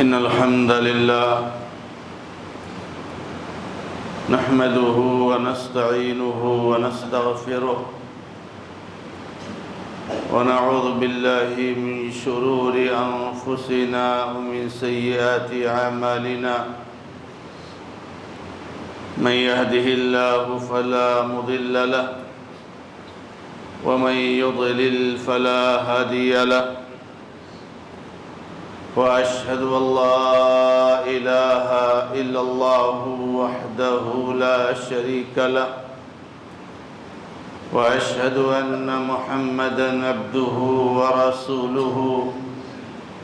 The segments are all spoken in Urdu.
إن الحمد لله نحمده ونستعينه ونستغفره ونعوذ بالله من شرور أنفسنا ومن سيئات أعمالنا من يهده الله فلا مضل له ومن يضلل فلا هادي له وأشهد أن لا إله إلا الله وحده لا شريك له وأشهد أن محمدًا عبده ورسوله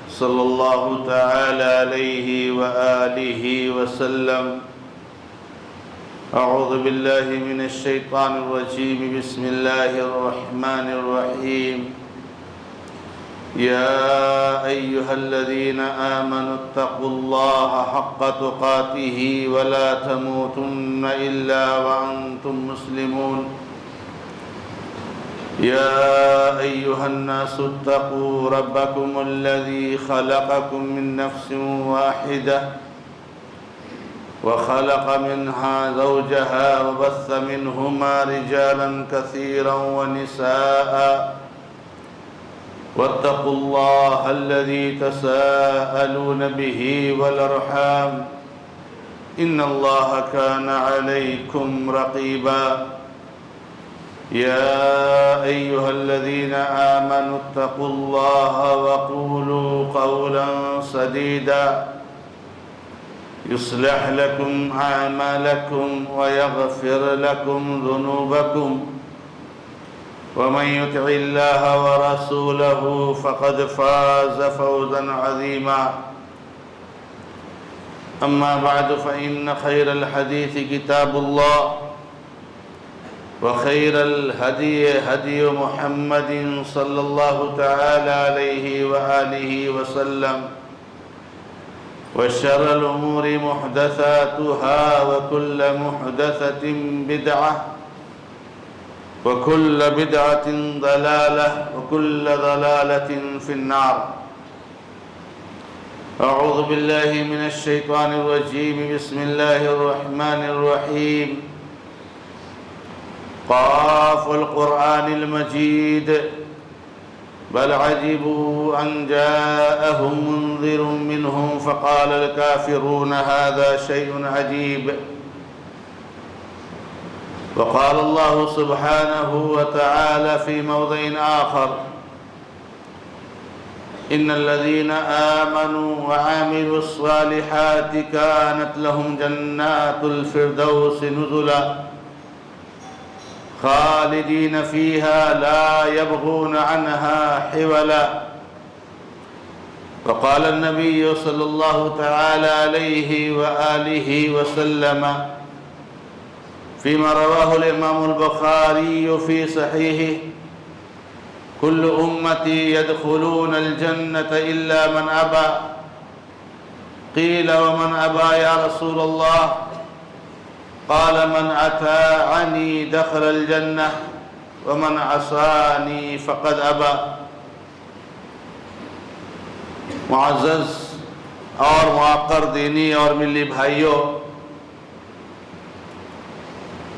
صلى الله تعالى عليه وآله وسلم. أعوذ بالله من الشيطان الرجيم. بسم الله الرحمن الرحيم. يا أيها الذين آمنوا اتقوا الله حق تقاته ولا تموتن إلا وأنتم مسلمون. يا أيها الناس اتقوا ربكم الذي خلقكم من نفس واحدة وخلق منها زوجها وبث منهما رجالا كثيرا ونساء واتقوا الله الذي تساءلون به والأرحام إن الله كان عليكم رقيبا. يا أيها الذين آمنوا اتقوا الله وقولوا قولا سديدا يصلح لكم أعمالكم ويغفر لكم ذنوبكم ومن يطع الله ورسوله فقد فاز فوزا عظيما. أما بعد فإن خير الحديث كتاب الله وخير الهدي هدي محمد صلى الله تعالى عليه وآله وسلم وشر الأمور محدثاتها وكل محدثة بدعة وكل بدعة ضلالة وكل ضلالة في النار. أعوذ بالله من الشيطان الرجيم. بسم الله الرحمن الرحيم. قاف القرآن المجيد بل عجبوا أن جاءهم منذر منهم فقال الكافرون هذا شيء عجيب. وقال الله سبحانه وتعالى في موضع آخر إن الذين آمنوا وعملوا الصالحات كانت لهم جنات الفردوس نزلا خالدين فيها لا يبغون عنها حولا. وقال النبي صلى الله تعالى عليه وآله وسلم فيما رواه الإمام البخاري في صحيحه كل أمتي يدخلون الجنة إلا من أبى. قيل ومن أبى يا رسول الله؟ قال من أطاعني دخل الجنة ومن عصاني فقد أبى. معزز اور معقر دینی اور ملی بھائیوں،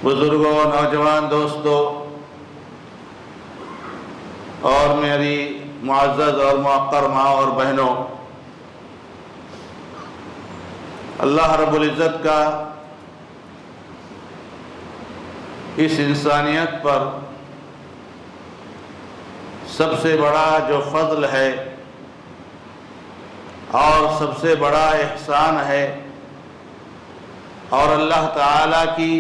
بزرگوں، نوجوان دوستوں اور میری معزز اور معقر ماں اور بہنوں، اللہ رب العزت کا اس انسانیت پر سب سے بڑا جو فضل ہے اور سب سے بڑا احسان ہے اور اللہ تعالیٰ کی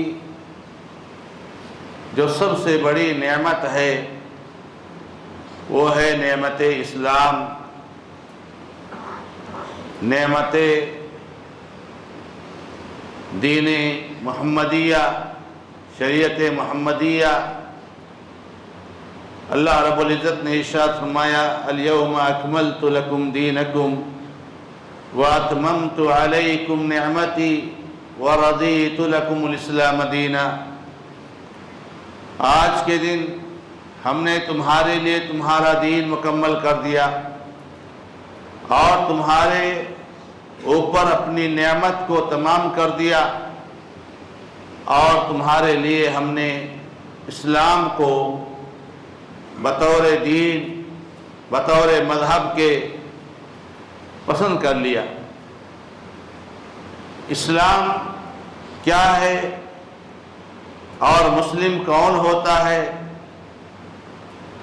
جو سب سے بڑی نعمت ہے وہ ہے نعمت اسلام، نعمت دین محمدیہ، شریعت محمدیہ۔ اللہ رب العزت نے ارشاد فرمایا الیوم اکملت لکم دینکم واتممت علیکم نعمتی ورضیت لکم الاسلام دینا۔ آج کے دن ہم نے تمہارے لیے تمہارا دین مکمل کر دیا اور تمہارے اوپر اپنی نعمت کو تمام کر دیا اور تمہارے لیے ہم نے اسلام کو بطور دین، بطور مذہب کے پسند کر لیا۔ اسلام کیا ہے اور مسلم کون ہوتا ہے،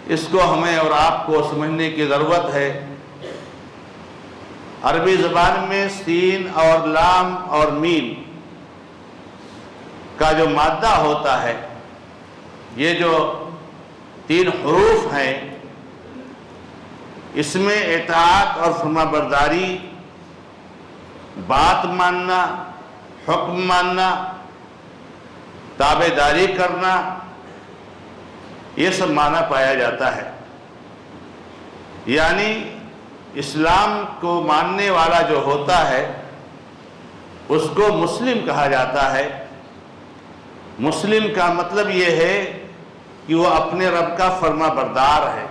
اس کو ہمیں اور آپ کو سمجھنے کی ضرورت ہے۔ عربی زبان میں سین اور لام اور میم کا جو مادہ ہوتا ہے، یہ جو 3 حروف ہیں، اس میں اطاعت اور فرما برداری، بات ماننا، حکم ماننا، تابع داری کرنا، یہ سب معنی پایا جاتا ہے۔ یعنی اسلام کو ماننے والا جو ہوتا ہے اس کو مسلم کہا جاتا ہے۔ مسلم کا مطلب یہ ہے کہ وہ اپنے رب کا فرما بردار ہے،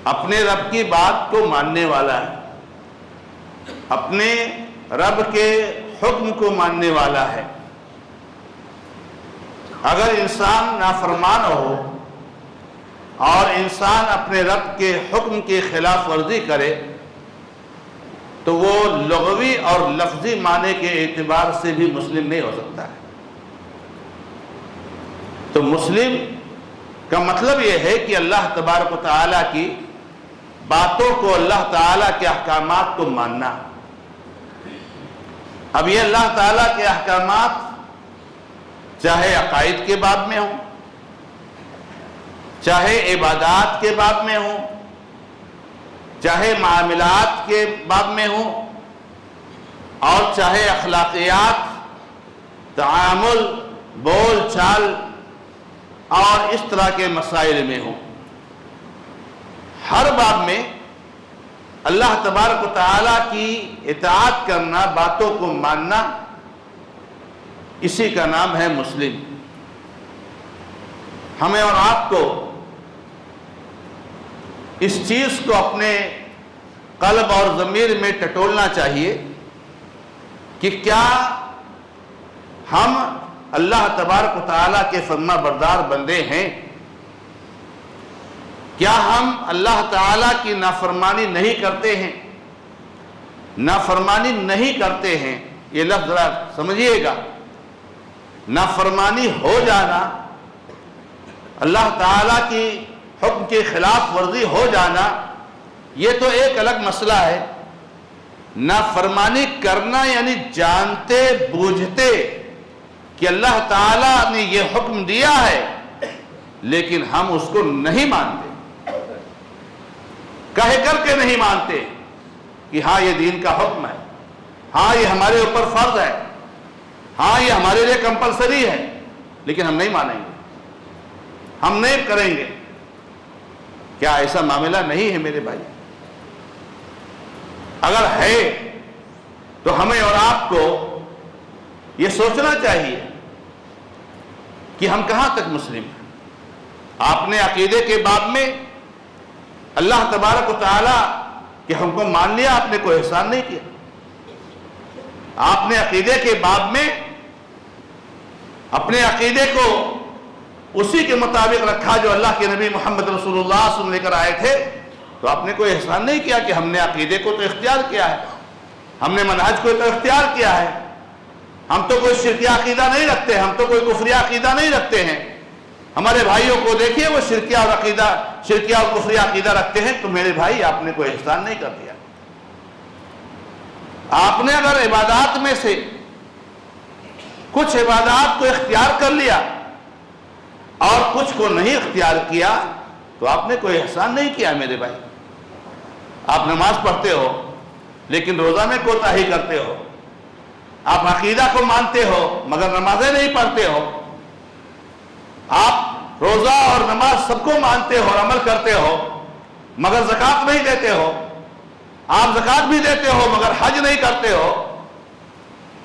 اپنے رب کی بات کو ماننے والا ہے، اپنے رب کے حکم کو ماننے والا ہے۔ اگر انسان نافرمان ہو اور انسان اپنے رب کے حکم کی خلاف ورزی کرے تو وہ لغوی اور لفظی معنی کے اعتبار سے بھی مسلم نہیں ہو سکتا ہے۔ تو مسلم کا مطلب یہ ہے کہ اللہ تبارک و تعالیٰ کی باتوں کو، اللہ تعالیٰ کے احکامات کو ماننا۔ اب یہ اللہ تعالیٰ کے احکامات چاہے عقائد کے باب میں ہوں، چاہے عبادات کے باب میں ہوں، چاہے معاملات کے باب میں ہوں، اور چاہے اخلاقیات، تعامل، بول چال اور اس طرح کے مسائل میں ہوں، ہر باب میں اللہ تبارک و تعالیٰ کی اطاعت کرنا، باتوں کو ماننا، اسی کا نام ہے مسلم۔ ہمیں اور آپ کو اس چیز کو اپنے قلب اور ضمیر میں ٹٹولنا چاہیے کہ کیا ہم اللہ تبارک و تعالیٰ کے فرما بردار بندے ہیں؟ کیا ہم اللہ تعالیٰ کی نافرمانی نہیں کرتے ہیں؟ نافرمانی نہیں کرتے ہیں، یہ لفظ ذرا سمجھیے گا۔ نافرمانی ہو جانا، اللہ تعالیٰ کی حکم کی خلاف ورزی ہو جانا، یہ تو ایک الگ مسئلہ ہے۔ نافرمانی کرنا یعنی جانتے بوجھتے کہ اللہ تعالیٰ نے یہ حکم دیا ہے لیکن ہم اس کو نہیں مانتے، کہہ کر کے نہیں مانتے کہ ہاں یہ دین کا حکم ہے، ہاں یہ ہمارے اوپر فرض ہے، ہاں یہ ہمارے لیے کمپلسری ہے، لیکن ہم نہیں مانیں گے، ہم نہیں کریں گے۔ کیا ایسا معاملہ نہیں ہے میرے بھائی؟ اگر ہے تو ہمیں اور آپ کو یہ سوچنا چاہیے کہ ہم کہاں تک مسلم ہیں۔ آپ نے عقیدے کے باب میں اللہ تبارک و تعالیٰ کہ ہم کو مان لیا، آپ نے کوئی احسان نہیں کیا۔ آپ نے عقیدے کے باب میں اپنے عقیدے کو اسی کے مطابق رکھا جو اللہ کے نبی محمد رسول اللہ صلی اللہ علیہ وسلم لے کر آئے تھے، تو آپ نے کوئی احسان نہیں کیا کہ ہم نے عقیدے کو تو اختیار کیا ہے، ہم نے منہج کو تو اختیار کیا ہے، ہم تو کوئی شرکیہ عقیدہ نہیں رکھتے، ہم تو کوئی کفریہ عقیدہ نہیں رکھتے ہیں۔ ہمارے بھائیوں کو دیکھیے وہ شرکیہ اور کفریہ عقیدہ رکھتے ہیں، تو میرے بھائی آپ نے کوئی احسان نہیں کر دیا۔ آپ نے اگر عبادات میں سے کچھ عبادات کو اختیار کر لیا اور کچھ کو نہیں اختیار کیا تو آپ نے کوئی احسان نہیں کیا میرے بھائی۔ آپ نماز پڑھتے ہو لیکن روزہ میں کوتاہی کرتے ہو، آپ عقیدہ کو مانتے ہو مگر نمازیں نہیں پڑھتے ہو، آپ روزہ اور نماز سب کو مانتے ہو اور عمل کرتے ہو مگر زکوٰۃ نہیں دیتے ہو، آپ زکوٰۃ بھی دیتے ہو مگر حج نہیں کرتے ہو،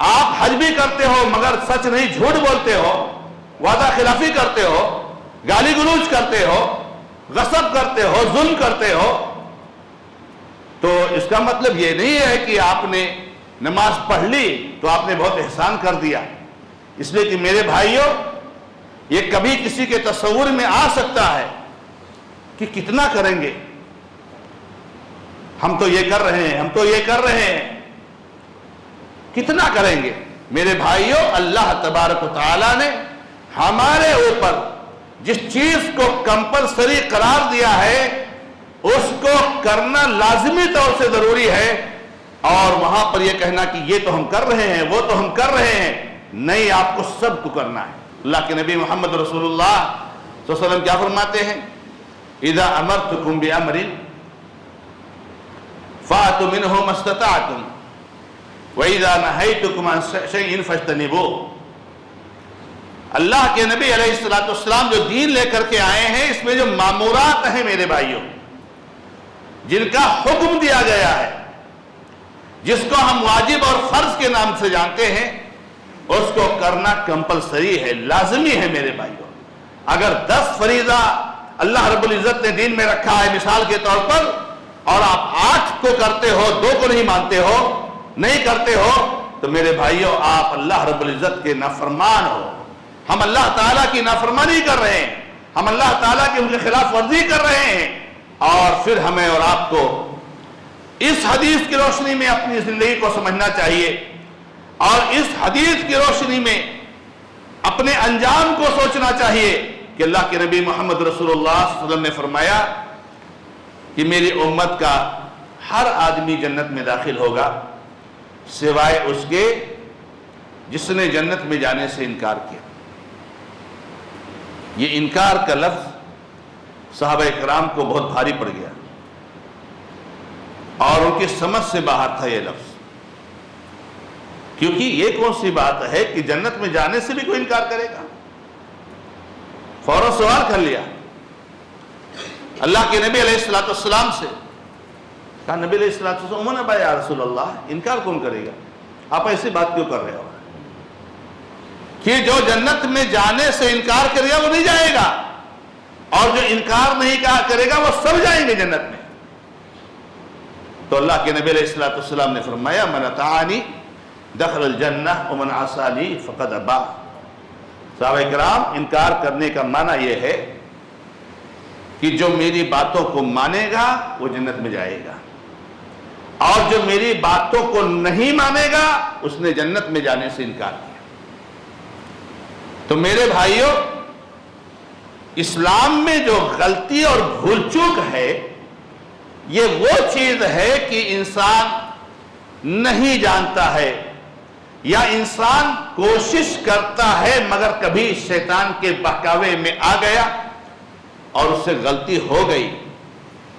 آپ حج بھی کرتے ہو مگر سچ نہیں جھوٹ بولتے ہو، وعدہ خلافی کرتے ہو، گالی گلوچ کرتے ہو، غصب کرتے ہو، ظلم کرتے ہو، تو اس کا مطلب یہ نہیں ہے کہ آپ نے نماز پڑھ لی تو آپ نے بہت احسان کر دیا، اس لیے کہ میرے بھائیوں یہ کبھی کسی کے تصور میں آ سکتا ہے کہ کتنا کریں گے، ہم تو یہ کر رہے ہیں، ہم تو یہ کر رہے ہیں، کتنا کریں گے؟ میرے بھائیوں، اللہ تبارک و تعالیٰ نے ہمارے اوپر جس چیز کو کمپلسری قرار دیا ہے اس کو کرنا لازمی طور سے ضروری ہے، اور وہاں پر یہ کہنا کہ یہ تو ہم کر رہے ہیں، وہ تو ہم کر رہے ہیں، نہیں، آپ کو سب کو کرنا ہے۔ اللہ کے نبی محمد رسول اللہ صلی اللہ علیہ وسلم کیا فرماتے ہیں؟ اذا امرتکم بامر فاتوا منہ ما استطعتم واذا نہیتکم عن شیء فاجتنبوہ۔ اللہ کے نبی علیہ السلام جو دین لے کر کے آئے ہیں، اس میں جو مامورات ہیں میرے بھائیوں، جن کا حکم دیا گیا ہے، جس کو ہم واجب اور فرض کے نام سے جانتے ہیں، اس کو کرنا کمپلسری ہے، لازمی ہے میرے بھائیوں۔ اگر 10 فریضہ اللہ رب العزت نے دین میں رکھا ہے مثال کے طور پر، اور آپ 8 کو کرتے ہو، 2 کو نہیں مانتے ہو، نہیں کرتے ہو، تو میرے بھائیوں آپ اللہ رب العزت کے نافرمان ہو۔ ہم اللہ تعالیٰ کی نافرمانی کر رہے ہیں، ہم اللہ تعالیٰ کی ان کے خلاف ورزی کر رہے ہیں، اور پھر ہمیں اور آپ کو اس حدیث کی روشنی میں اپنی زندگی کو سمجھنا چاہیے، اور اس حدیث کی روشنی میں اپنے انجام کو سوچنا چاہیے کہ اللہ کے نبی محمد رسول اللہ صلی اللہ علیہ وسلم نے فرمایا کہ میری امت کا ہر آدمی جنت میں داخل ہوگا سوائے اس کے جس نے جنت میں جانے سے انکار کیا۔ یہ انکار کا لفظ صحابہ کرام کو بہت بھاری پڑ گیا، اور ان کی سمجھ سے باہر تھا یہ لفظ، کیونکہ یہ کون سی بات ہے کہ جنت میں جانے سے بھی کوئی انکار کرے گا؟ فوراً سوال کر لیا اللہ کے نبی علیہ السلام سے، کہا نبی علیہ السلام عمر ابا یا رسول اللہ، انکار کون کرے گا؟ آپ ایسی بات کیوں کر رہے ہو کہ جو جنت میں جانے سے انکار کرے گا وہ نہیں جائے گا، اور جو انکار نہیں کہا کرے گا وہ سب جائیں گے جنت میں؟ تو اللہ کے نبی علیہ السلام نے فرمایا من اطاعنی دخل الجنہ ومن عصانی فقد ابا۔ صحابہ کرام، انکار کرنے کا معنی یہ ہے کہ جو میری باتوں کو مانے گا وہ جنت میں جائے گا، اور جو میری باتوں کو نہیں مانے گا اس نے جنت میں جانے سے انکار کیا۔ تو میرے بھائیوں، اسلام میں جو غلطی اور بھول چوک ہے، یہ وہ چیز ہے کہ انسان نہیں جانتا ہے، یا انسان کوشش کرتا ہے مگر کبھی شیطان کے بہکاوے میں آ گیا اور اس سے غلطی ہو گئی،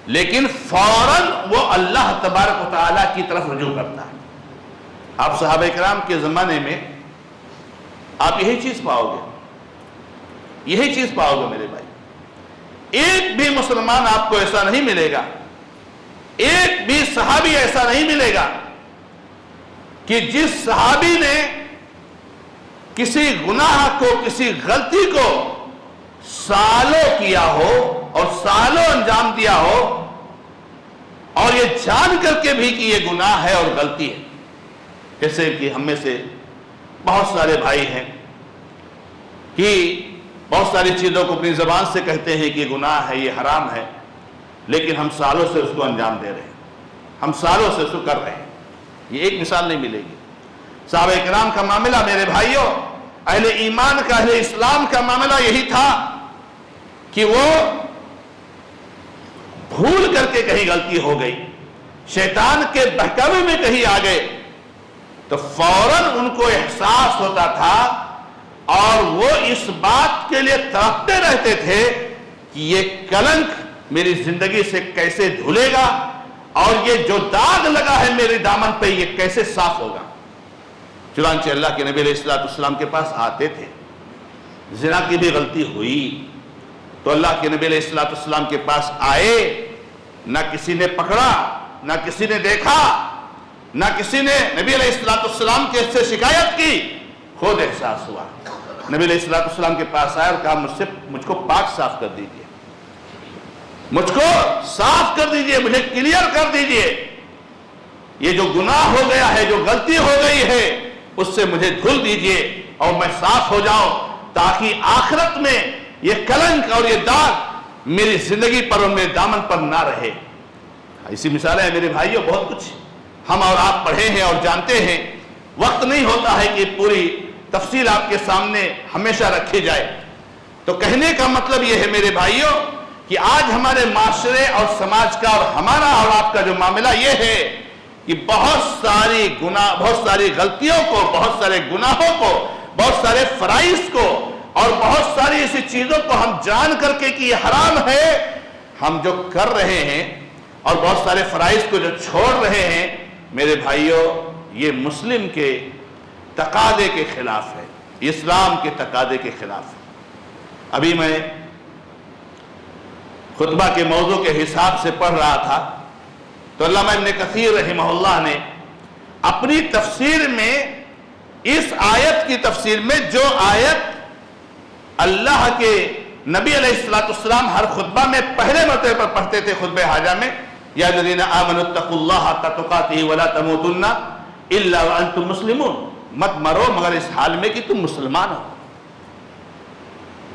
لیکن فوراً وہ اللہ تبارک و تعالیٰ کی طرف رجوع کرتا ہے۔ آپ صحابہ کرام کے زمانے میں آپ یہی چیز پاؤ گے، یہی چیز پاؤ گے میرے بھائی۔ ایک بھی مسلمان آپ کو ایسا نہیں ملے گا، ایک بھی صحابی ایسا نہیں ملے گا کہ جس صحابی نے کسی گناہ کو، کسی غلطی کو سالوں کیا ہو اور سالوں انجام دیا ہو، اور یہ جان کر کے بھی کہ یہ گناہ ہے اور غلطی ہے۔ جیسے کہ ہم میں سے بہت سارے بھائی ہیں کہ بہت ساری چیزوں کو اپنی زبان سے کہتے ہیں کہ یہ گناہ ہے، یہ حرام ہے، لیکن ہم سالوں سے اس کو انجام دے رہے ہیں، ہم سالوں سے اس کو کر رہے ہیں۔ یہ ایک مثال نہیں ملے گی۔ صحابہ کرام کا معاملہ میرے بھائیوں، اہل ایمان کا، اہل اسلام کا معاملہ یہی تھا کہ وہ بھول کر کے کہیں غلطی ہو گئی، شیطان کے بہکاوے میں کہیں آ گئے، تو فوراً ان کو احساس ہوتا تھا، اور وہ اس بات کے لیے تڑپتے رہتے تھے کہ یہ کلنک میری زندگی سے کیسے دھلے گا، اور یہ جو داغ لگا ہے میرے دامن پہ یہ کیسے صاف ہوگا۔ چنانچہ اللہ کے نبی علیہ السلام کے پاس آتے تھے، زنا کی بھی غلطی ہوئی تو اللہ کے نبی علیہ السلام کے پاس آئے، نہ کسی نے پکڑا، نہ کسی نے دیکھا، نہ کسی نے نبی علیہ السلام کے سے شکایت کی، خود احساس ہوا۔ نبی علیہ السلام کے پاس آیا اور کہا مجھ کو پاک صاف کر دیجئے، مجھ کو صاف کر دیجئے، مجھے کلیئر کر دیجئے، یہ جو گناہ ہو گیا ہے، جو غلطی ہو گئی ہے، اس سے مجھے دھل دیجئے اور میں صاف ہو جاؤں، تاکہ آخرت میں یہ کلنک اور یہ داغ میری زندگی پر اور میرے دامن پر نہ رہے۔ اسی مثال ہے میرے بھائیوں، بہت کچھ ہم اور آپ پڑھے ہیں اور جانتے ہیں، وقت نہیں ہوتا ہے کہ پوری تفصیل آپ کے سامنے ہمیشہ رکھی جائے۔ تو کہنے کا مطلب یہ ہے میرے بھائیوں کہ آج ہمارے معاشرے اور سماج کا اور ہمارا اور آپ کا جو معاملہ یہ ہے کہ بہت ساری غلطیوں کو، بہت سارے گناہوں کو، بہت سارے فرائض کو اور بہت ساری ایسی چیزوں کو ہم جان کر کے کہ یہ حرام ہے، ہم جو کر رہے ہیں، اور بہت سارے فرائض کو جو چھوڑ رہے ہیں، میرے بھائیوں یہ مسلم کے تقاضے کے خلاف ہے، اسلام کے تقاضے کے خلاف ہے۔ ابھی میں خطبہ کے موضوع کے حساب سے پڑھ رہا تھا تو علامہ ابن کثیر رحمہ اللہ نے اپنی تفسیر میں اس آیت کی تفسیر میں، جو آیت اللہ کے نبی علیہ السلام ہر خطبہ میں پہلے مرتبہ پر پڑھتے تھے خطبہ حاجہ میں، یا الذین آمنوا اتقوا اللہ حق تقاتہ ولا تموتن الا وانتم مسلمون، مت مرو مگر اس حال میں کہ تم مسلمان ہو۔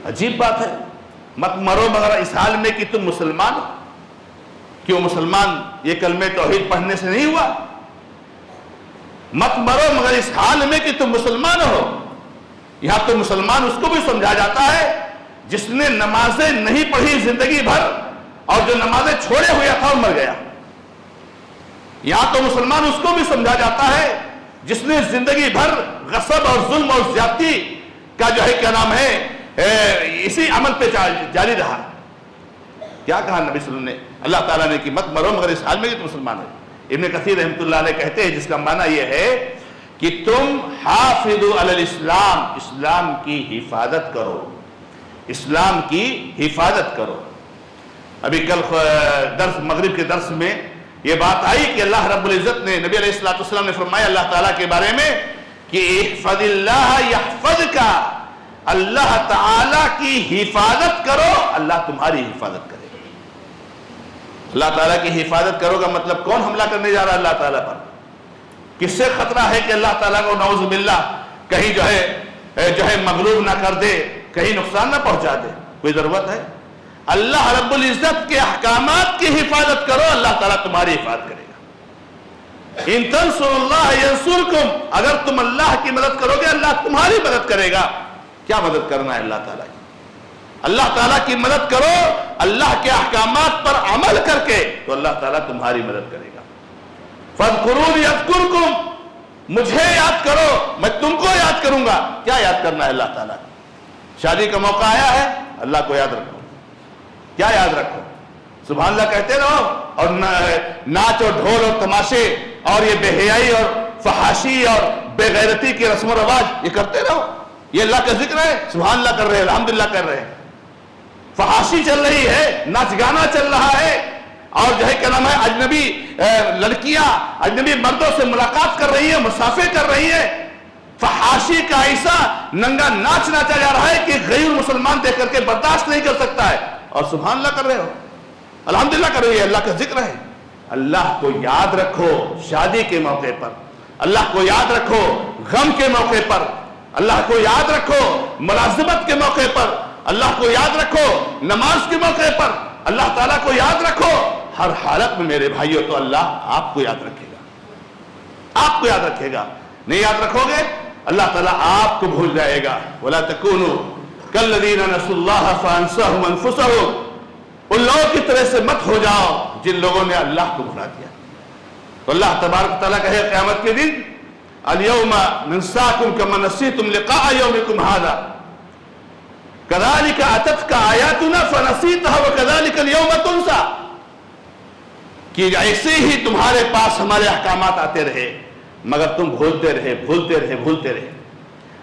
عجیب بات ہے، مت مرو مگر اس حال میں کہ تم مسلمان ہو۔ کیوں مسلمان یہ کلمہ توحید پڑھنے سے نہیں ہوا؟ مت مرو مگر اس حال میں کہ تم مسلمان ہو۔ یہاں تو مسلمان اس کو بھی سمجھا جاتا ہے جس نے نمازیں نہیں پڑھی زندگی بھر اور جو نمازیں چھوڑے ہوئے تھا اور مر گیا۔ یہاں تو مسلمان اس کو بھی سمجھا جاتا ہے جس نے زندگی بھر غصب اور ظلم اور زیادتی کا جو ہے کیا نام ہے اسی عمل پہ جاری رہا۔ کیا کہا نبی صلی اللہ علیہ وسلم نے؟ اللہ تعالیٰ نے کہ مت مرو مگر اس حال میں کہ تم مسلمان ہو۔ ابن کثیر رحمۃ اللہ علیہ کہتے ہیں جس کا معنی یہ ہے کہ تم حافظوا علی الاسلام، اسلام کی حفاظت کرو، اسلام کی حفاظت کرو۔ ابھی کل درس مغرب کے درس میں یہ بات آئی کہ اللہ رب العزت نے نبی علیہ السلام نے فرمایا اللہ تعالیٰ کے بارے میں کہ احفظ اللہ یحفظک، اللہ تعالیٰ کی حفاظت کرو، اللہ تمہاری حفاظت کرے گا۔ اللہ تعالیٰ کی حفاظت کرو کا مطلب کون حملہ کرنے جا رہا ہے اللہ تعالیٰ پر؟ کس سے خطرہ ہے کہ اللہ تعالیٰ کو نعوذ باللہ کہیں جو ہے مغلوب نہ کر دے، کہیں نقصان نہ پہنچا دے؟ کوئی ضرورت ہے؟ اللہ رب العزت کے احکامات کی حفاظت کرو، اللہ تعالیٰ تمہاری حفاظت کرے گا۔ ان تنصروا اللہ ینصرکم، اگر تم اللہ کی مدد کرو گے اللہ تمہاری مدد کرے گا۔ کیا مدد کرنا ہے اللہ تعالیٰ کی؟ اللہ تعالیٰ کی مدد کرو، اللہ کے احکامات پر عمل کر کے، تو اللہ تعالیٰ تمہاری مدد کرے گا۔ فاذکرونی اذکرکم، مجھے یاد کرو میں تم کو یاد کروں گا۔ کیا یاد کرنا ہے اللہ تعالیٰ کی؟ شادی کا موقع آیا ہے، اللہ کو یاد رکھو۔ کیا یاد رکھو؟ سبحان اللہ کہتے رہو، اور ناچ اور ڈھول اور تماشے اور یہ بے حیائی اور فحاشی اور بے غیرتی کی رسم و رواج یہ کرتے رہو۔ یہ اللہ کا ذکر ہے، سبحان اللہ کر رہے ہیں، الحمدللہ کر رہے ہیں۔ فحاشی چل رہی ہے، ناچ گانا چل رہا ہے، اور جو ہے کیا نام ہے اجنبی لڑکیاں اجنبی مردوں سے ملاقات کر رہی ہیں، مسافر کر رہی ہیں۔ فحاشی کا ایسا ننگا ناچ ناچا جا رہا ہے کہ غیر مسلمان دیکھ کر کے برداشت نہیں کر سکتا ہے، اور سبحان اللہ کر رہے ہو، الحمدللہ کر رہی ہے، اللہ کا ذکر ہے۔ اللہ کو یاد رکھو شادی کے موقع پر، اللہ کو یاد رکھو غم کے موقع پر، اللہ کو یاد رکھو ملازمت کے موقع پر، اللہ کو یاد رکھو نماز کے موقع پر، اللہ تعالیٰ کو یاد رکھو ہر حالت میں میرے بھائیوں۔ تو اللہ آپ کو یاد رکھے گا، آپ کو یاد رکھے گا۔ نہیں یاد رکھو گے اللہ تعالیٰ آپ کو بھول جائے گا۔ وَلَا تَكُونُوا كَالَّذِينَ نَسُوا اللَّهَ فَأَنسَاهُمْ أَنفُسَهُمْ، ان لوگوں کی طرح سے مت ہو جاؤ جن لوگوں نے اللہ کو بھلا دیا۔ تو اللہ تبارک تعالیٰ کہے قیامت کے دن الْيَوْمَ نَنسَاكُمْ كَمَا نَسِيتُمْ لِقَاءَ يَوْمِكُمْ هَذَا كَذَلِكَ أَتَتْكَ آيَاتُنَا فَنَسِيتَهَا وَكَذَلِكَ الْيَوْمَ تُنسَى، کہ ایسے ہی تمہارے پاس ہمارے احکامات آتے رہے مگر تم بھولتے رہے۔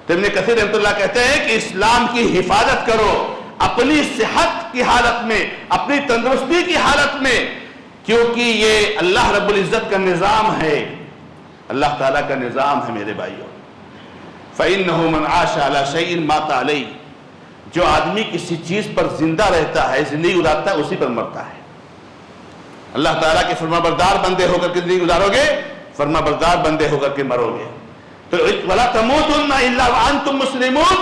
تو ابن کثیر رحمۃ اللہ کہتے ہیں کہ اسلام کی حفاظت کرو اپنی صحت کی حالت میں، اپنی تندرستی کی حالت میں، کیونکہ یہ اللہ رب العزت کا نظام ہے، اللہ تعالیٰ کا نظام ہے میرے بھائیوں۔ فَإِنَّهُ مَنْ عَاشَ عَلَى شَيْءٍ مَاتَ عَلَيْهِ، جو آدمی کسی چیز پر زندہ رہتا ہے، زندگی گزارتا ہے، اسی پر مرتا ہے۔ اللہ تعالیٰ کے فرما بردار بندے ہو کر کے زندگی گزارو گے فرما بردار بندے ہو کر کے مرو گے. تو وَلَا تَمُوتُنَّ إِلَّا وَأَنْتُمْ مُسْلِمُونَ،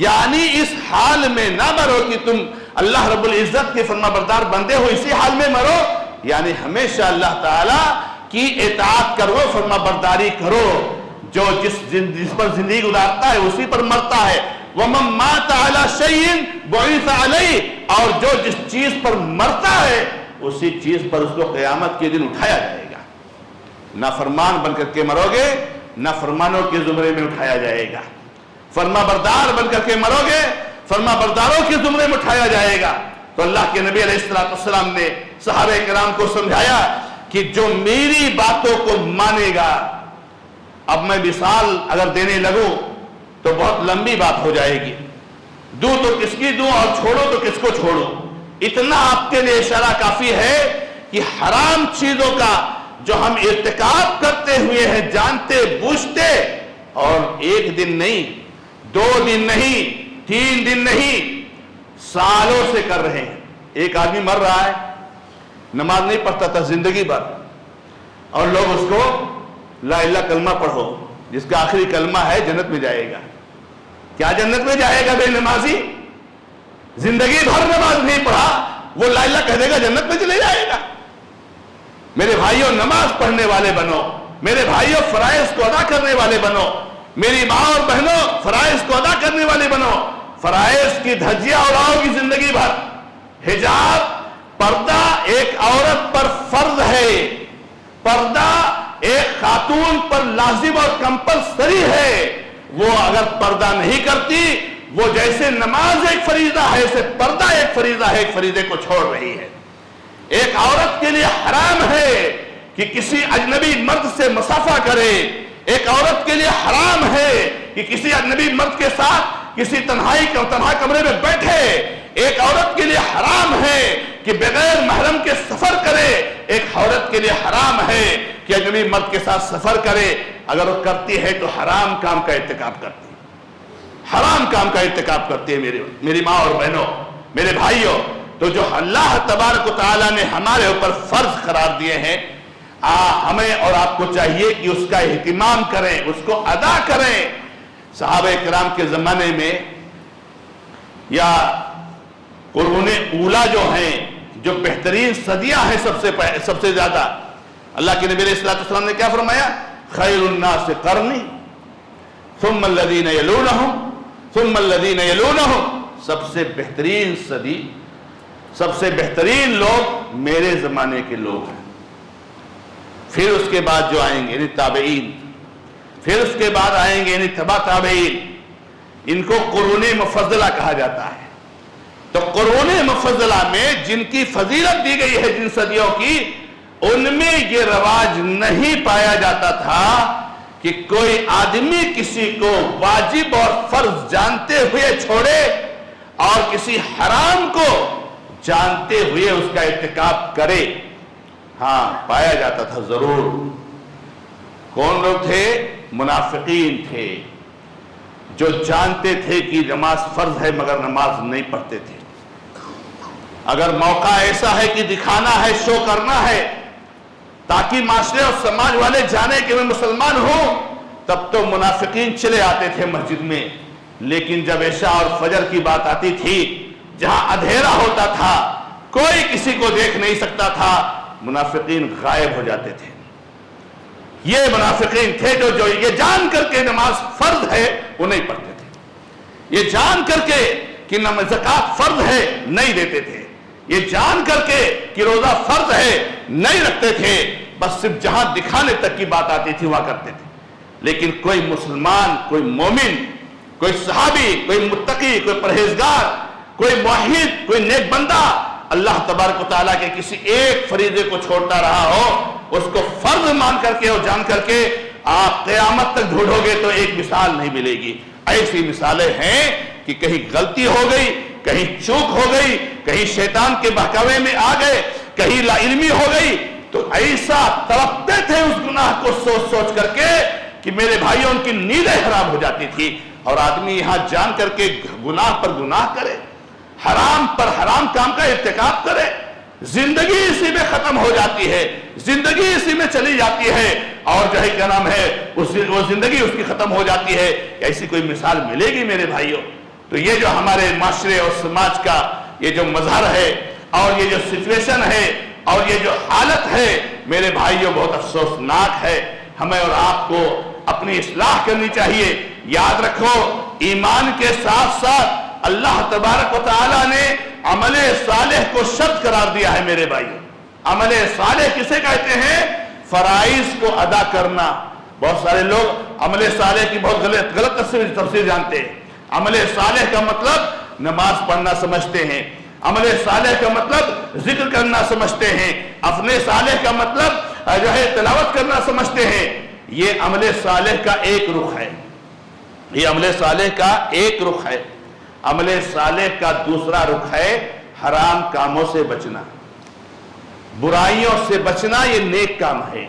یعنی اس حال میں نہ مرو کہ تم اللہ رب العزت کے فرما بردار بندے ہو، اسی حال میں مرو، یعنی ہمیشہ اللہ تعالیٰ کی اطاعت کرو، فرما برداری کرو. جو جس پر زندگی گزارتا ہے اسی پر مرتا ہے. وَمَن مَاتَ عَلَى شَيْءٍ بُعِثَ عَلَيْهِ، اور جو جس چیز پر مرتا ہے اسی چیز پر اس کو قیامت کے دن اٹھایا جائے گا. نافرمان بن کر کے مرو گے، نافرمانوں کے زمرے میں اٹھایا جائے گا. فرما بردار بن کر کے مرو گے، فرما برداروں کے زمرے میں اٹھایا جائے گا. تو اللہ کے نبی علیہ السلام نے صحابہ کرام کو سمجھایا کہ جو میری باتوں کو مانے گا. اب میں مثال اگر دینے لگوں تو بہت لمبی بات ہو جائے گی. دوں تو کس کی دوں اور چھوڑو تو کس کو چھوڑو. اتنا آپ کے لیے اشارہ کافی ہے کہ حرام چیزوں کا جو ہم ارتکاب کرتے ہوئے ہیں جانتے بوجھتے، اور ایک دن نہیں، 2 دن نہیں، 3 دن نہیں، سالوں سے کر رہے ہیں. ایک آدمی مر رہا ہے، نماز نہیں پڑھتا تھا زندگی بھر، اور لوگ اس کو لا الہ کلمہ پڑھو، جس کا آخری کلمہ ہے جنت میں جائے گا. کیا جنت میں جائے گا بے نمازی؟ زندگی بھر نماز نہیں پڑھا، وہ لا الہ کہہ دے گا جنت میں چلے جائے گا. میرے بھائیوں نماز پڑھنے والے بنو، میرے بھائیوں فرائض کو ادا کرنے والے بنو، میری ماں اور بہنوں فرائض کو ادا کرنے والے بنو. فرائض کی دھجیاں اڑاؤ گی زندگی بھر. حجاب، پردہ ایک عورت پر فرض ہے، پردہ ایک خاتون پر لازم اور کمپلسری ہے. وہ اگر پردہ نہیں کرتی، وہ جیسے نماز ایک فریضہ ہے، ایسے پردہ ایک فریضہ ہے، ایک فریضے کو چھوڑ رہی ہے. ایک عورت کے لیے حرام ہے کہ کسی اجنبی مرد سے مصافحہ کرے. ایک عورت کے لیے حرام ہے کہ کسی اجنبی مرد کے ساتھ کسی تنہا کمرے میں بیٹھے. ایک عورت کے لیے حرام ہے کہ بغیر محرم کے سفر کرے. ایک عورت کے لیے حرام ہے کہ اجنبی مرد کے ساتھ سفر کرے. اگر وہ کرتی ہے تو حرام کام کا ارتکاب کرتی ہے، حرام کام کا ارتکاب کرتی ہے. میری ماں اور بہنوں، میرے بھائیوں، تو جو اللہ تبارک و تعالیٰ نے ہمارے اوپر فرض قرار دیے ہیں، ہمیں اور آپ کو چاہیے کہ اس کا اہتمام کریں، اس کو ادا کریں. صحابہ کرام کے زمانے میں یا قرون اولا جو ہیں، جو بہترین صدیاں ہیں سب سے زیادہ، اللہ کے نبی علیہ السلام نے کیا فرمایا؟ خیر الناس قرنی ثم الذین یلونہم ثم الذین یلونہم. سب سے بہترین صدی، سب سے بہترین لوگ میرے زمانے کے لوگ ہیں. پھر اس کے بعد جو آئیں گے یعنی تابعین، پھر اس کے بعد آئیں گے یعنی تبع تابعین. ان کو قرون مفضلہ کہا جاتا ہے. تو قرون مفضلہ میں جن کی فضیلت دی گئی ہے، جن صدیوں کی، ان میں یہ رواج نہیں پایا جاتا تھا کہ کوئی آدمی کسی کو واجب اور فرض جانتے ہوئے چھوڑے اور کسی حرام کو جانتے ہوئے اس کا ارتکاب کرے. ہاں پایا جاتا تھا ضرور. کون لوگ تھے؟ منافقین تھے، جو جانتے تھے کہ نماز فرض ہے مگر نماز نہیں پڑھتے تھے. اگر موقع ایسا ہے کہ دکھانا ہے، شو کرنا ہے تاکہ معاشرے اور سماج والے جانے کہ میں مسلمان ہوں، تب تو منافقین چلے آتے تھے مسجد میں. لیکن جب عشاء اور فجر کی بات آتی تھی، جہاں اندھیرا ہوتا تھا، کوئی کسی کو دیکھ نہیں سکتا تھا، منافقین غائب ہو جاتے تھے. یہ منافقین تھے جو یہ جان کر کے نماز فرض ہے وہ نہیں پڑھتے تھے. یہ جان کر کے کہ زکوٰۃ فرض ہے نہیں دیتے تھے. یہ جان کر کے کہ روزہ فرض ہے نہیں رکھتے تھے. بس صرف جہاں دکھانے تک کی بات آتی تھی وہاں کرتے تھے. لیکن کوئی مسلمان، کوئی مومن، کوئی صحابی، کوئی متقی، کوئی پرہیزگار، کوئی موحد، کوئی نیک بندہ اللہ تبارک و تعالیٰ کے کسی ایک فریضے کو چھوڑتا رہا ہو، اس کو فرض مان کر کے اور جان کر کے آپ قیامت تک ڈھونڈو گے تو ایک مثال نہیں ملے گی. ایسی مثالیں ہیں کہ کہیں غلطی ہو گئی، کہیں چوک ہو گئی، کہیں شیطان کے بہکاوے میں آ گئے، کہیں لا علمی ہو گئی، تو ایسا تڑپتے تھے اس گناہ کو سوچ سوچ کر کے کہ میرے بھائیوں ان کی نیندیں حرام ہو جاتی تھی. اور آدمی یہاں جان کر کے گناہ پر گناہ کرے، حرام پر حرام کام کا ارتکاب کرے، زندگی اسی میں ختم ہو جاتی ہے، زندگی اسی میں چلی جاتی ہے. اور جو ہے کیا نام ہے وہ زندگی اس کی ختم ہو جاتی ہے، ایسی کوئی مثال ملے گی میرے بھائیوں؟ تو یہ جو ہمارے معاشرے اور سماج کا یہ جو مظہر ہے اور یہ جو سچویشن ہے اور یہ جو حالت ہے میرے بھائیوں بہت افسوسناک ہے۔ ہمیں اور آپ کو اپنی اصلاح کرنی چاہیے۔ یاد رکھو ایمان کے ساتھ ساتھ اللہ تبارک و تعالیٰ نے عمل صالح کو شرط قرار دیا ہے میرے بھائیوں۔ عمل صالح کسے کہتے ہیں؟ فرائض کو ادا کرنا۔ بہت سارے لوگ عمل صالح کی بہت غلط تفسیر جانتے ہیں۔ عمل صالح کا مطلب نماز پڑھنا سمجھتے ہیں، عمل صالح کا مطلب ذکر کرنا سمجھتے ہیں، عمل صالح کا مطلب جو ہے تلاوت کرنا سمجھتے ہیں۔ یہ عمل صالح کا ایک رخ ہے، یہ عمل صالح کا ایک رخ ہے۔ عمل صالح کا دوسرا رخ ہے حرام کاموں سے بچنا، برائیوں سے بچنا، یہ نیک کام ہے۔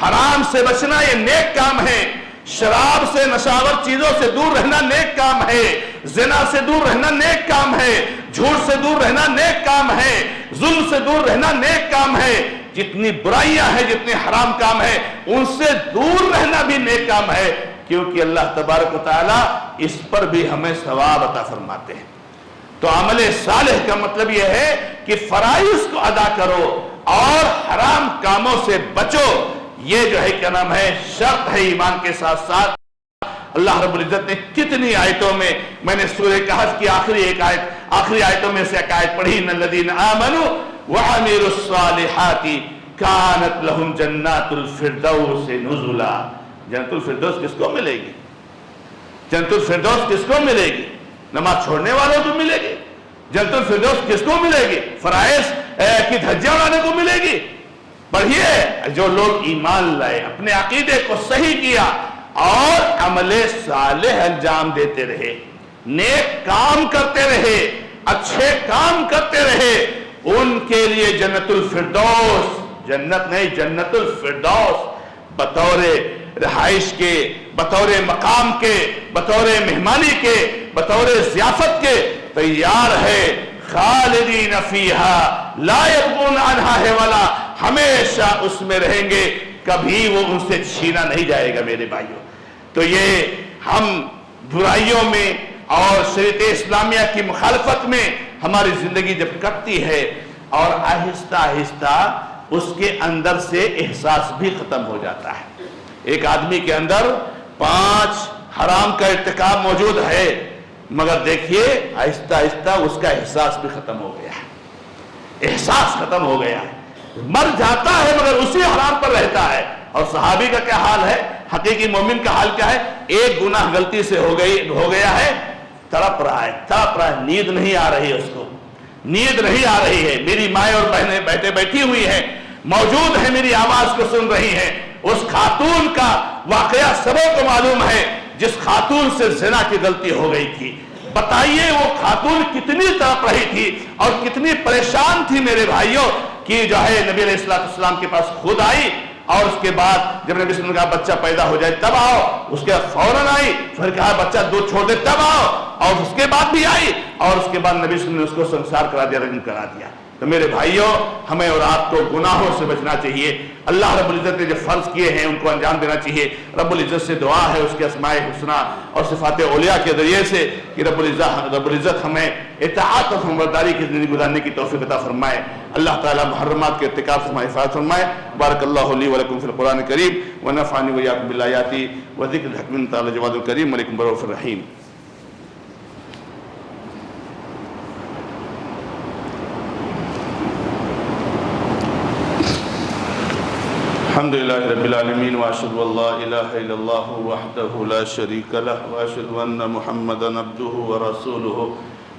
حرام سے بچنا یہ نیک کام ہے۔ شراب سے، نشاور چیزوں سے دور رہنا نیک کام ہے، زنا سے دور رہنا نیک کام ہے، جھوٹ سے دور رہنا نیک کام ہے، ظلم سے دور رہنا نیک کام ہے۔ جتنی برائیاں ہیں، جتنے حرام کام ہیں، ان سے دور رہنا بھی نیک کام ہے، کیونکہ اللہ تبارک و تعالیٰ اس پر بھی ہمیں ثواب عطا فرماتے ہیں۔ تو عمل صالح کا مطلب یہ ہے کہ فرائض کو ادا کرو اور حرام کاموں سے بچو۔ یہ جو ہے کیا نام ہے شرط ہے ایمان کے ساتھ ساتھ۔ اللہ رب العزت نے کتنی آیتوں میں نے سورہ کہف کی آخری آیتوں میں سے ایک آیت پڑھی، ان الذین آمنوا وعملوا الصالحات کانت لہم جنات الفردوس نزلا۔ جنت الفردوس کس کو ملے گی؟ جنت الفردوس کس کو ملے گی؟ نماز چھوڑنے والوں کو ملے گی۔ جنت الفردوس کس کو ملے گی؟ فرائض کی دھجیاں اڑانے کو ملے گی؟ پڑھیے، جو لوگ ایمان لائے، اپنے عقیدے کو صحیح کیا اور عمل صالح انجام دیتے رہے، نیک کام کرتے رہے، اچھے کام کرتے رہے، ان کے لیے جنت الفردوس، جنت نہیں جنت الفردوس، بطور رہائش کے، بطور مقام کے، بطور مہمانی کے، بطور ضیافت کے تیار ہے۔ خالدین فیہا لا یبغون عنہا حولا، ہمیشہ اس میں رہیں گے، کبھی وہ ان سے چھینا نہیں جائے گا میرے بھائیوں۔ تو یہ ہم برائیوں میں اور شریعت اسلامیہ کی مخالفت میں ہماری زندگی جب کٹتی ہے اور آہستہ آہستہ اس کے اندر سے احساس بھی ختم ہو جاتا ہے۔ ایک آدمی کے اندر 5 حرام کا ارتکاب موجود ہے، مگر دیکھیے آہستہ آہستہ اس کا احساس بھی ختم ہو گیا ہے، احساس ختم ہو گیا ہے، مر جاتا ہے مگر اسی حرام پر رہتا ہے۔ اور صحابی کا کیا حال ہے، حقیقی مومن کا حال کیا ہے؟ ایک گناہ غلطی سے ہو گیا ہے، تڑپ رہا ہے، نیند نہیں آ رہی ہے، اس کو نیند نہیں آ رہی ہے۔ میری مائیں اور بہنیں بیٹھی ہوئی ہیں، موجود ہیں، میری آواز کو سن رہی ہیں۔ اس خاتون کا واقعہ سبوں کو معلوم ہے جس خاتون سے زنا کی غلطی ہو گئی تھی۔ بتائیے وہ خاتون کتنی تڑپ رہی تھی اور کتنی پریشان تھی میرے بھائیوں، کہ جو ہے نبی علیہ السلام کے پاس خود آئی، اور اس کے بعد جب نبی صلی اللہ علیہ وسلم نے کہا بچہ پیدا ہو جائے تب آؤ، اس کے بعد فوراً آئی، پھر کہا بچہ دودھ چھوڑ دے تب آؤ، اور اس کے بعد بھی آئی، اور اس کے بعد نبی صلی اللہ علیہ وسلم نے اس کو سنسار کرا دیا، رجم کرا دیا۔ تو میرے بھائیوں، ہمیں اور آپ کو گناہوں سے بچنا چاہیے۔ اللہ رب العزت نے جو فرض کیے ہیں ان کو انجام دینا چاہیے۔ رب العزت سے دعا ہے اس کے اسماء حسنہ اور صفات اولیاء کے ذریعے سے کہ رب العزت ہمیں اطاعت اور فرمانبرداری کی زندگی گزارنے کی توفیق عطا فرمائے۔ اللہ تعالی محرمات کے ارتکاب سے ہماری حفاظت فرمائے۔ بارک اللہ لی ولکم فی القرآن الکریم ونفعنی وإیاکم بالآیات وذکر الحکیم تعالی جواد الکریم علیکم برؤوف الرحیم۔ الحمد للہ رب العالمین واشهد ان لا الہ الا اللہ وحدہ لا شریک لہ واشهد ان محمدا عبدہ ورسولہ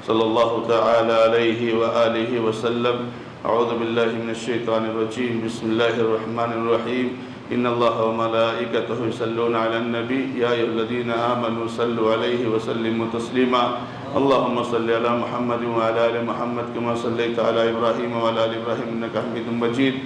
صلی اللہ تعالی علیہ وآلہ وسلم۔ اعوذ باللہ من الشیطان الرجیم، بسم اللہ الرحمن الرحیم۔ ان اللہ وملائکتہ یصلون علی النبی یا ایھا الذین آمنوا صلوا علیہ وسلموا تسلیما۔ اللہم صلی علی محمد وعلی آل محمد کما صلیت علی ابراہیم وعلی آل ابراہیم انک حمید مجید۔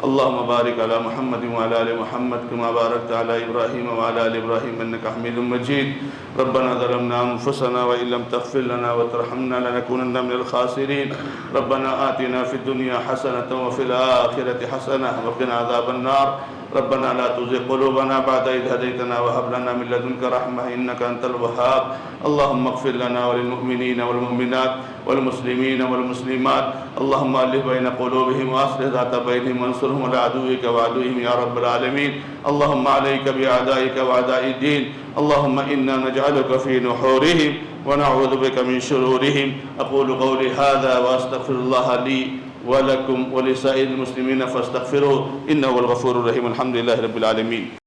اللہم بارک علی محمد وعلی آل محمد کما بارکت علی ابراہیم وعلی آل ابراہیم انک حمید مجید۔ ربنا ظلمنا أنفسنا وإن لم تغفر لنا وترحمنا لنكونن من الخاسرين. ربنا آتنا في الدنيا حسنة وفي الآخرة حسنة وقنا عذاب النار. ربنا لا تزغ قلوبنا بعد إذ هديتنا وهب لنا من لدنك رحمة إنك أنت الوهاب. اللهم اغفر لنا وللمؤمنين والمؤمنات والمسلمين والمسلمات. اللهم ألف بين قلوبهم وأصلح ذات بينهم وانصرهم على عدوك وعدوهم يا رب العالمين. اللهم عليك بأعدائك وأعداء الدين. اللهم إنا نجعلك في نحورهم ونعوذ بك من شرورهم. أقول قولي هذا وأستغفر الله لي ولكم ولسائر المسلمين فاستغفروه إنه هو الغفور الرحيم. الحمد لله رب العالمين.